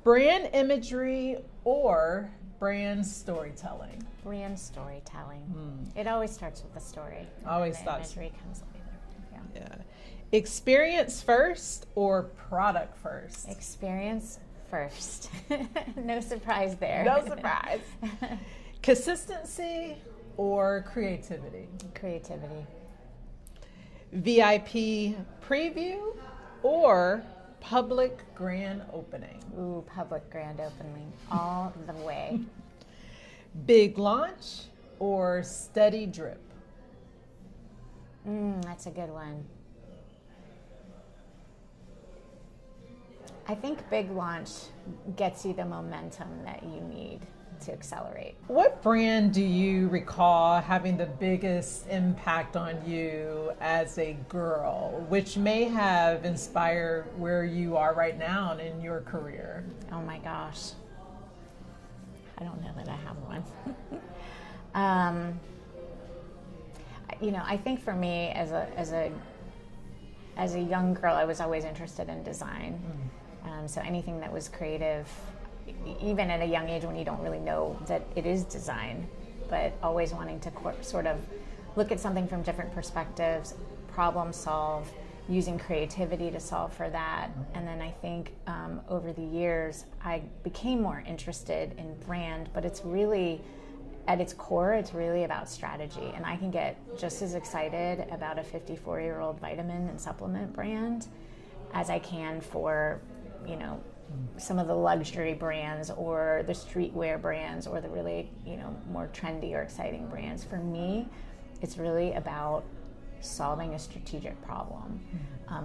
Brand imagery or brand storytelling? Brand storytelling. It always starts with the story. Always the starts. Imagery comes later. Yeah. Experience first or product first? Experience first. No surprise there. No surprise. Consistency or creativity? Creativity. VIP preview or public grand opening? Ooh, public grand opening all the way. Big launch or steady drip? That's a good one. I think big launch gets you the momentum that you need to accelerate. What brand do you recall having the biggest impact on you as a girl, which may have inspired where you are right now in your career? Oh my gosh. I don't know that I have one. I think for me as a young girl, I was always interested in design. So anything that was creative, even at a young age when you don't really know that it is design, but always wanting to sort of look at something from different perspectives, problem solve, using creativity to solve for that. And then I think over the years, I became more interested in brand, but it's really, at its core, it's really about strategy. And I can get just as excited about a 54-year-old vitamin and supplement brand as I can for, some of the luxury brands or the streetwear brands or the really, more trendy or exciting brands. For me, it's really about solving a strategic problem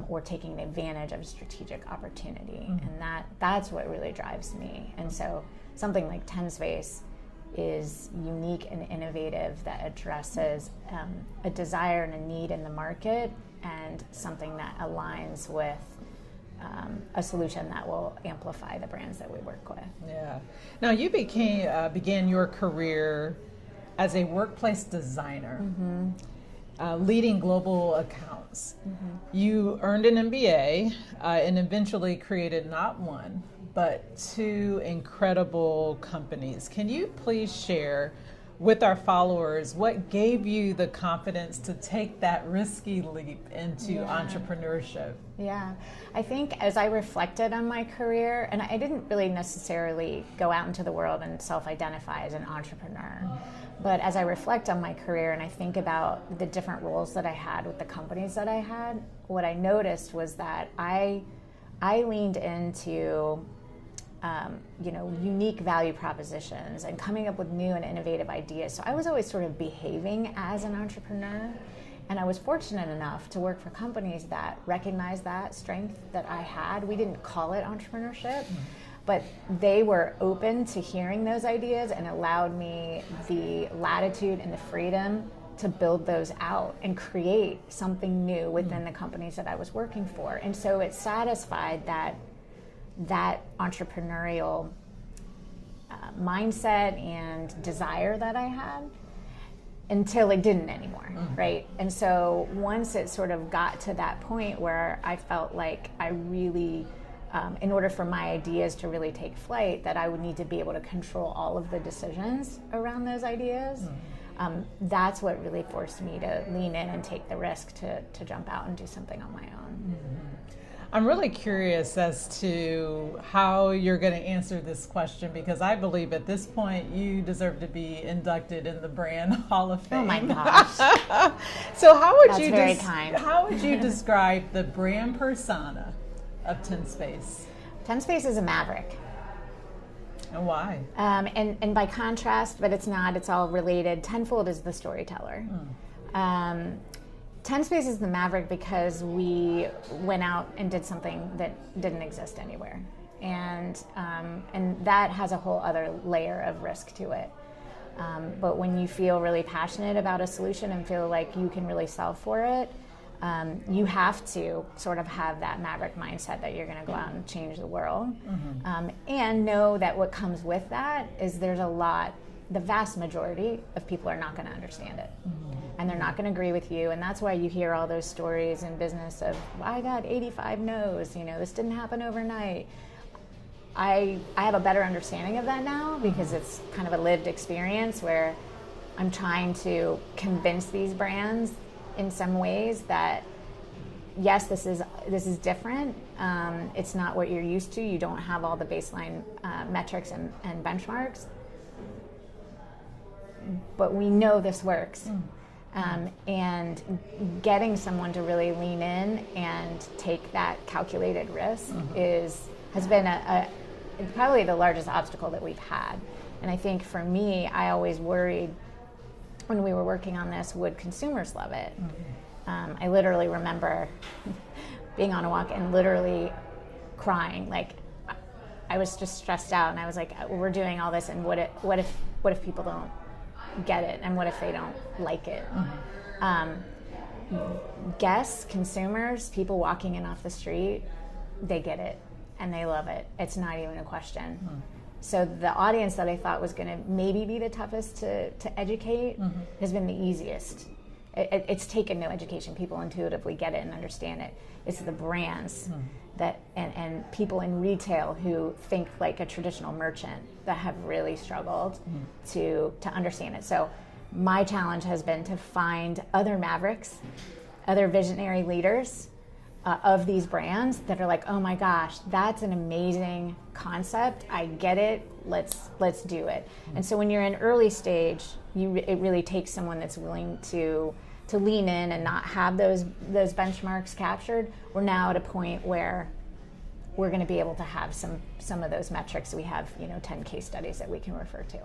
or taking advantage of a strategic opportunity. And that's what really drives me. And so something like TENSPACE is unique and innovative that addresses a desire and a need in the market and something that aligns with a solution that will amplify the brands that we work with. Yeah. Now you began your career as a workplace designer, leading global accounts. You earned an MBA and eventually created not one, but two incredible companies. Can you please share with our followers what gave you the confidence to take that risky leap into entrepreneurship? Yeah, I think as I reflected on my career, and I didn't really necessarily go out into the world and self-identify as an entrepreneur, but as I reflect on my career and I think about the different roles that I had with the companies that I had, what I noticed was that I leaned into unique value propositions and coming up with new and innovative ideas. So I was always sort of behaving as an entrepreneur. And I was fortunate enough to work for companies that recognized that strength that I had. We didn't call it entrepreneurship, but they were open to hearing those ideas and allowed me the latitude and the freedom to build those out and create something new within the companies that I was working for. And so it satisfied that entrepreneurial mindset and desire that I had until it didn't anymore, right? And so once it sort of got to that point where I felt like I really, in order for my ideas to really take flight, that I would need to be able to control all of the decisions around those ideas, that's what really forced me to lean in and take the risk to jump out and do something on my own. I'm really curious as to how you're going to answer this question, because I believe at this point you deserve to be inducted in the Brand Hall of Fame. Oh my gosh. So how would That's you very kind. How would you describe the brand persona of TENSPACE? TENSPACE is a maverick. And why? And by contrast, but it's not, it's all related, TENFOLD is the storyteller. TENSPACE is the maverick because we went out and did something that didn't exist anywhere. And that has a whole other layer of risk to it. But when you feel really passionate about a solution and feel like you can really solve for it, you have to sort of have that maverick mindset that you're going to go out and change the world. And know that what comes with that is the vast majority of people are not going to understand it. And they're not going to agree with you. And that's why you hear all those stories in business of, I got 85 no's, this didn't happen overnight. I have a better understanding of that now because it's kind of a lived experience where I'm trying to convince these brands in some ways that yes, this is different. It's not what you're used to. You don't have all the baseline metrics and benchmarks, but we know this works. And getting someone to really lean in and take that calculated risk has been probably the largest obstacle that we've had. And I think for me, I always worried when we were working on this, would consumers love it? I literally remember being on a walk and literally crying. Like I was just stressed out, and I was like, "We're doing all this, and what if people don't get it, and what if they don't like it?" Guests, consumers, people walking in off the street, they get it and they love it. It's not even a question. So the audience that I thought was going to maybe be the toughest to educate has been the easiest. It's taken no education. People intuitively get it and understand it. It's the brands that and people in retail who think like a traditional merchant that have really struggled to understand it. So my challenge has been to find other Mavericks, other visionary leaders of these brands that are like, oh my gosh, that's an amazing concept. I get it. Let's do it. And so when you're in early stage, it really takes someone that's willing to lean in and not have those benchmarks captured. We're now at a point where we're going to be able to have some of those metrics. We have 10 case studies that we can refer to.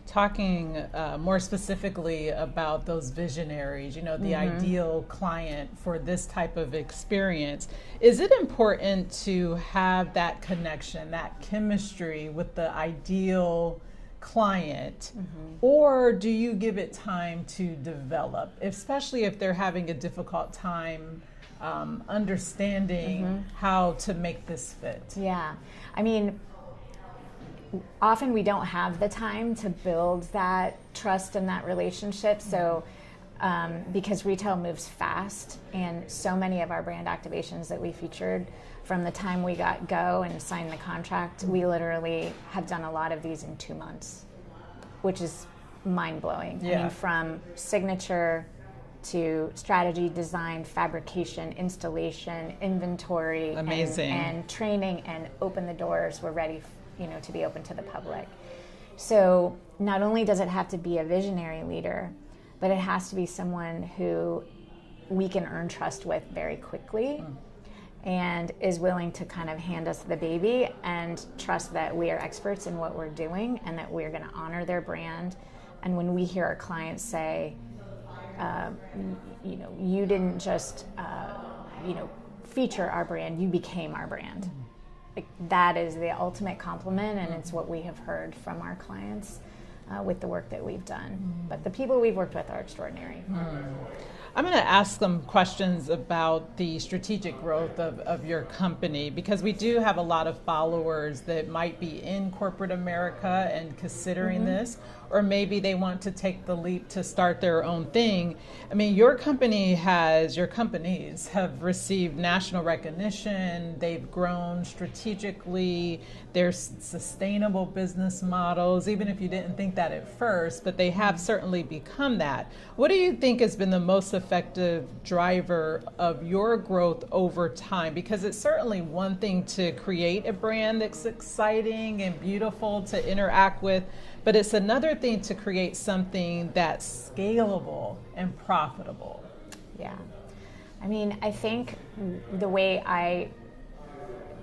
Talking more specifically about those visionaries, the ideal client for this type of experience, is it important to have that connection, that chemistry with the ideal client, or do you give it time to develop, especially if they're having a difficult time understanding how to make this fit? Yeah, I mean, often we don't have the time to build that trust and that relationship. So because retail moves fast, and so many of our brand activations that we featured, from the time we got go and signed the contract, we literally have done a lot of these in 2 months, which is mind-blowing. Yeah. I mean, from signature to strategy, design, fabrication, installation, inventory, Amazing. And training, and open the doors. We're ready, to be open to the public. So not only does it have to be a visionary leader, but it has to be someone who we can earn trust with very quickly and is willing to kind of hand us the baby and trust that we are experts in what we're doing and that we're going to honor their brand. And when we hear our clients say, you didn't just, feature our brand, you became our brand. Like, that is the ultimate compliment, and it's what we have heard from our clients with the work that we've done. But the people we've worked with are extraordinary. I'm going to ask some questions about the strategic growth of your company, because we do have a lot of followers that might be in corporate America and considering this, or maybe they want to take the leap to start their own thing. I mean, your companies have received national recognition, they've grown strategically, there's sustainable business models, even if you didn't think that at first, but they have certainly become that. What do you think has been the most effective driver of your growth over time? Because it's certainly one thing to create a brand that's exciting and beautiful to interact with, but it's another thing to create something that's scalable and profitable. Yeah. I mean, I think the way I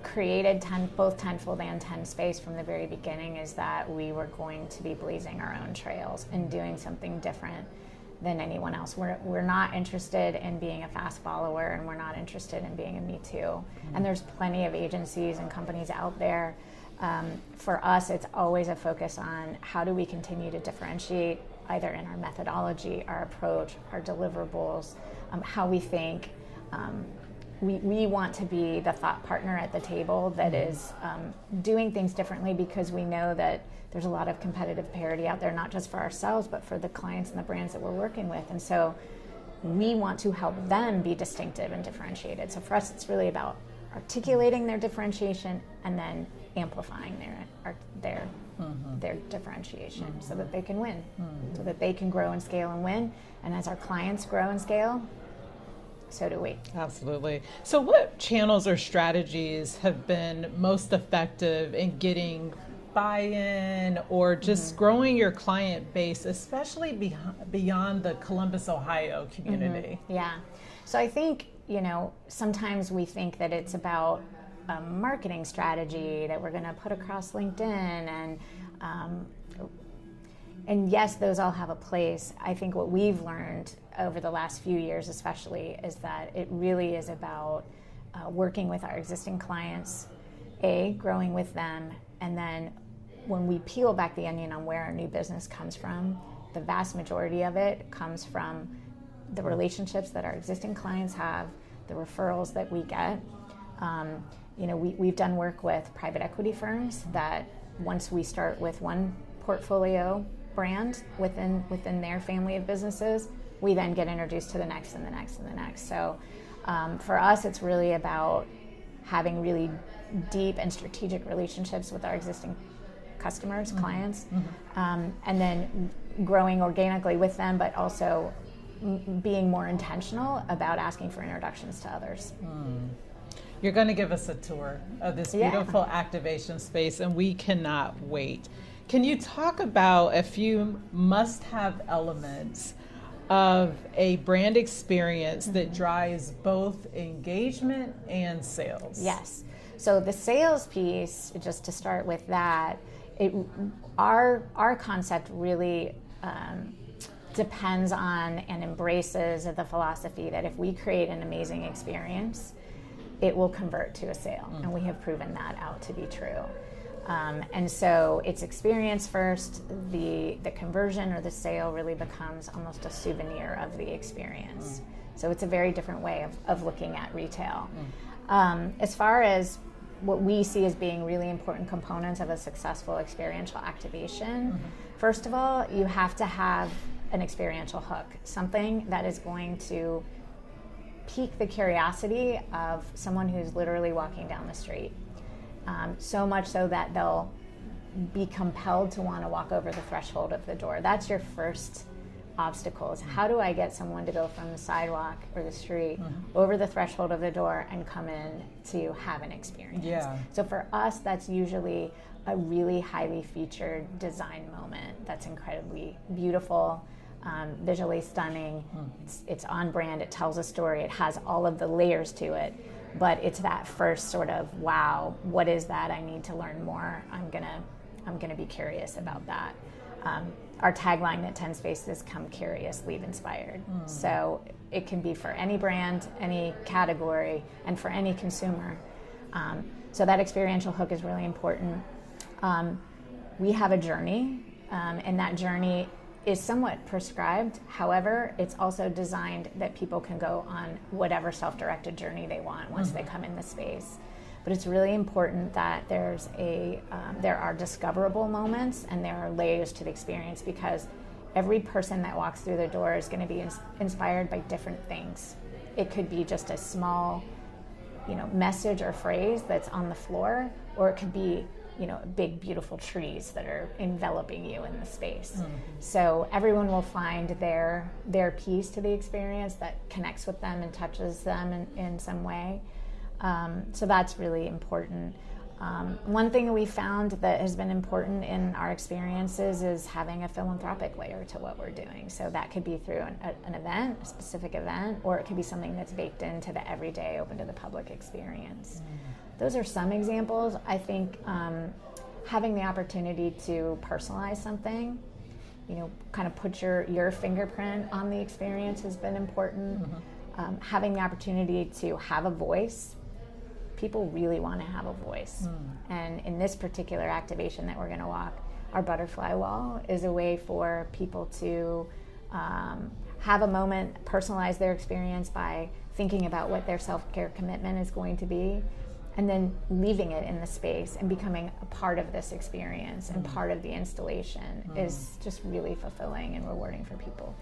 created both Tenfold and TENSPACE from the very beginning is that we were going to be blazing our own trails and doing something different than anyone else. We're not interested in being a fast follower, and we're not interested in being a Me Too. And there's plenty of agencies and companies out there. For us, it's always a focus on how do we continue to differentiate, either in our methodology, our approach, our deliverables, how we think. We want to be the thought partner at the table that is doing things differently, because we know that there's a lot of competitive parity out there, not just for ourselves, but for the clients and the brands that we're working with. And so we want to help them be distinctive and differentiated. So for us, it's really about articulating their differentiation and then amplifying their differentiation so that they can win, so that they can grow and scale and win. And as our clients grow and scale, so do we. Absolutely. So what channels or strategies have been most effective in getting buy-in or just growing your client base, especially beyond the Columbus, Ohio community? Yeah. So I think, sometimes we think that it's about a marketing strategy that we're going to put across LinkedIn, and yes, those all have a place. I think what we've learned over the last few years especially is that it really is about working with our existing clients, growing with them, and then when we peel back the onion on where our new business comes from, the vast majority of it comes from the relationships that our existing clients have, the referrals that we get. We've done work with private equity firms that once we start with one portfolio brand within their family of businesses, we then get introduced to the next and the next and the next. So for us, it's really about having really deep and strategic relationships with our existing customers, clients, and then growing organically with them, but also being more intentional about asking for introductions to others. You're going to give us a tour of this beautiful activation space, and we cannot wait. Can you talk about a few must-have elements of a brand experience that drives both engagement and sales? Yes. So the sales piece, just to start with that, our concept really depends on and embraces the philosophy that if we create an amazing experience, it will convert to a sale. And we have proven that out to be true. And so it's experience first, the conversion or the sale really becomes almost a souvenir of the experience. So it's a very different way of looking at retail. As far as what we see as being really important components of a successful experiential activation, first of all, you have to have an experiential hook, something that is going to pique the curiosity of someone who's literally walking down the street. So much so that they'll be compelled to want to walk over the threshold of the door. That's your first obstacle, is how do I get someone to go from the sidewalk or the street over the threshold of the door and come in to have an experience. So for us, that's usually a really highly featured design moment that's incredibly beautiful, visually stunning. It's on brand, it tells a story, it has all of the layers to it, but it's that first sort of, wow, what is that? I need to learn more. I'm gonna be curious about that. Our tagline at TENSPACE is "Come Curious, Leave Inspired." So it can be for any brand, any category, and for any consumer. So that experiential hook is really important. We have a journey, and that journey is somewhat prescribed. However, it's also designed that people can go on whatever self-directed journey they want once they come in the space. But it's really important that there are discoverable moments and there are layers to the experience, because every person that walks through the door is going to be inspired by different things. It could be just a small, message or phrase that's on the floor, or it could be, big, beautiful trees that are enveloping you in the space. So everyone will find their piece to the experience that connects with them and touches them in some way. So that's really important. One thing we found that has been important in our experiences is having a philanthropic layer to what we're doing. So that could be through an event, a specific event, or it could be something that's baked into the everyday open to the public experience. Those are some examples. I think having the opportunity to personalize something, kind of put your fingerprint on the experience has been important. Having the opportunity to have a voice. People really want to have a voice. And in this particular activation that we're going to walk, our butterfly wall is a way for people to have a moment, personalize their experience by thinking about what their self-care commitment is going to be, and then leaving it in the space and becoming a part of this experience and part of the installation is just really fulfilling and rewarding for people.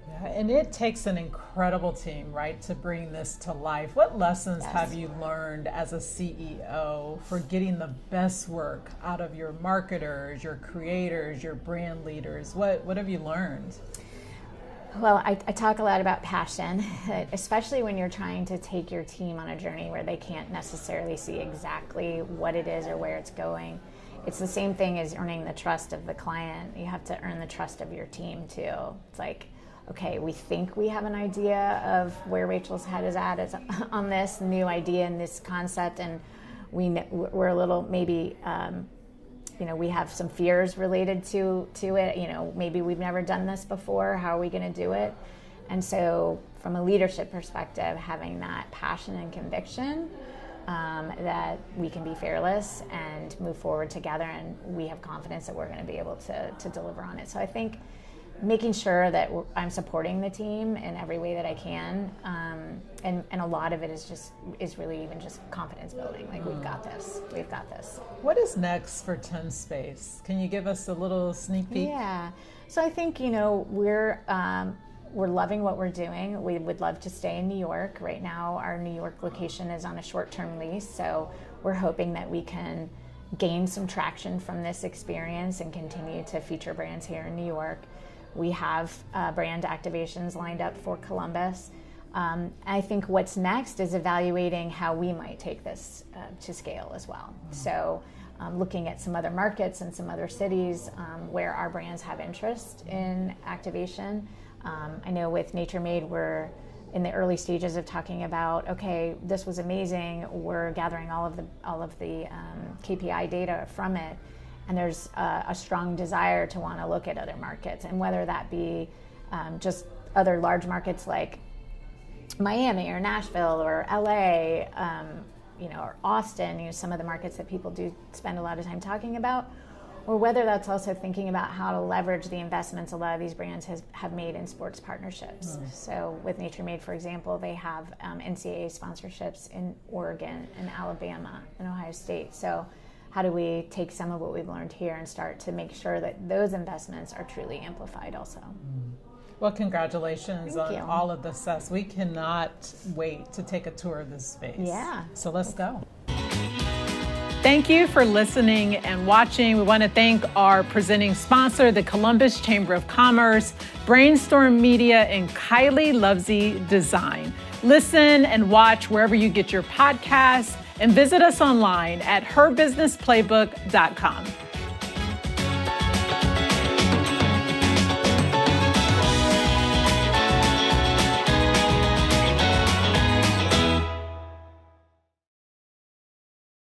Yeah, and it takes an incredible team, right, to bring this to life. What lessons have you learned as a CEO for getting the best work out of your marketers, your creators, your brand leaders? What have you learned? Well, I talk a lot about passion, especially when you're trying to take your team on a journey where they can't necessarily see exactly what it is or where it's going. It's the same thing as earning the trust of the client. You have to earn the trust of your team too. It's like, okay, we think we have an idea of where Rachel's head is at on this new idea and this concept, and we're a little maybe, we have some fears related to it. Maybe we've never done this before. How are we going to do it? And so, from a leadership perspective, having that passion and conviction that we can be fearless and move forward together, and we have confidence that we're going to be able to deliver on it. So I think making sure that I'm supporting the team in every way that I can, and a lot of it is really even just confidence building. Like, we've got this. What is next for TENSPACE? Can you give us a little sneak peek? Yeah. So I think we're loving what we're doing. We would love to stay in New York. Right now, our New York location is on a short-term lease, so we're hoping that we can gain some traction from this experience and continue to feature brands here in New York. We have brand activations lined up for Columbus. I think what's next is evaluating how we might take this to scale as well. So looking at some other markets and some other cities where our brands have interest in activation. I know with Nature Made, we're in the early stages of talking about, okay, this was amazing. We're gathering all of the KPI data from it. And there's a strong desire to want to look at other markets, and whether that be just other large markets like Miami or Nashville or LA, or Austin, some of the markets that people do spend a lot of time talking about, or whether that's also thinking about how to leverage the investments a lot of these brands have made in sports partnerships. So with Nature Made, for example, they have NCAA sponsorships in Oregon and Alabama and Ohio State. So how do we take some of what we've learned here and start to make sure that those investments are truly amplified also? Well, congratulations Thank on you. all of the success. We cannot wait to take a tour of this space. Yeah. So let's go. Thank you for listening and watching. We want to thank our presenting sponsor, the Columbus Chamber of Commerce, Brainstorm Media, and Kylie Lovesy Design. Listen and watch wherever you get your podcasts, and visit us online at herbusinessplaybook.com.